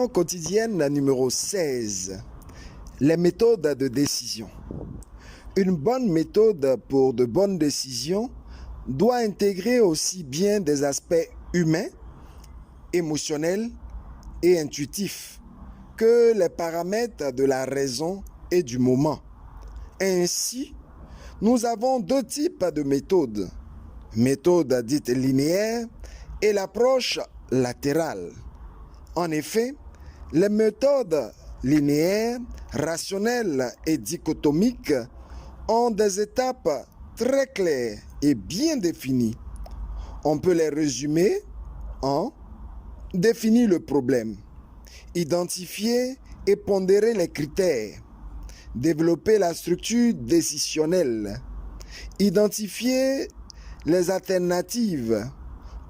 Leçon quotidienne numéro 16. Les méthodes de décision. Une bonne méthode pour de bonnes décisions doit intégrer aussi bien des aspects humains, émotionnels et intuitifs que les paramètres de la raison et du moment. Ainsi, nous avons deux types de méthodes. Méthode dite linéaire et l'approche latérale. En effet, les méthodes linéaires, rationnelles et dichotomiques ont des étapes très claires et bien définies. On peut les résumer en définir le problème, identifier et pondérer les critères, développer la structure décisionnelle, identifier les alternatives,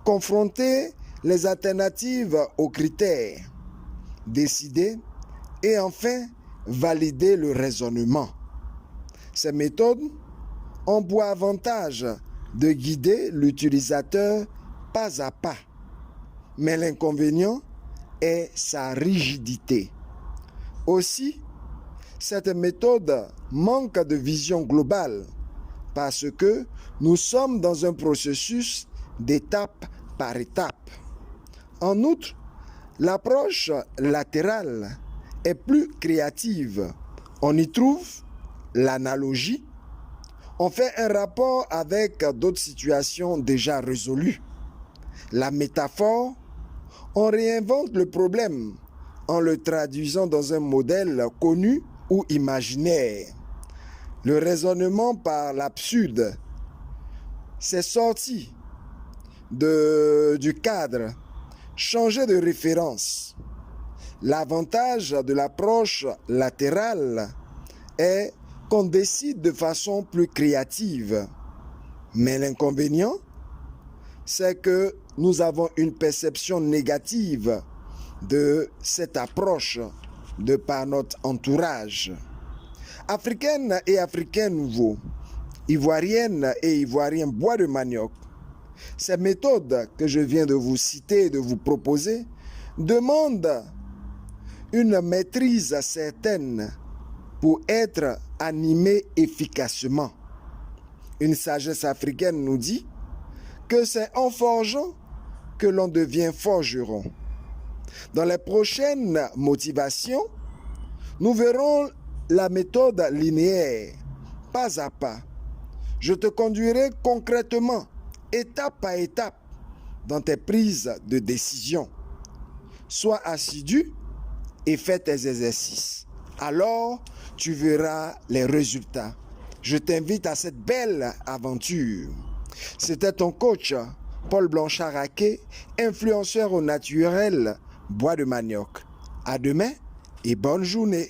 confronter les alternatives aux critères, décider et enfin valider le raisonnement. Ces méthodes ont pour avantage de guider l'utilisateur pas à pas, mais l'inconvénient est sa rigidité. Aussi, cette méthode manque de vision globale parce que nous sommes dans un processus d'étape par étape. En outre, l'approche latérale est plus créative. On y trouve l'analogie. On fait un rapport avec d'autres situations déjà résolues. La métaphore, on réinvente le problème en le traduisant dans un modèle connu ou imaginaire. Le raisonnement par l'absurde, c'est sorti du cadre, changer de référence. L'avantage de l'approche latérale est qu'on décide de façon plus créative. Mais l'inconvénient, c'est que nous avons une perception négative de cette approche de par notre entourage. Africaines et Africains nouveaux, Ivoiriennes et Ivoiriens bois de manioc, ces méthodes que je viens de vous citer et de vous proposer demandent une maîtrise certaine pour être animées efficacement. Une sagesse africaine nous dit que c'est en forgeant que l'on devient forgeron. Dans les prochaines motivations, nous verrons la méthode linéaire, pas à pas. Je te conduirai concrètement, étape par étape, dans tes prises de décision. Sois assidu et fais tes exercices. Alors, tu verras les résultats. Je t'invite à cette belle aventure. C'était ton coach, Paul Blanchard-Raquet, influenceur au naturel, bois de manioc. À demain et bonne journée.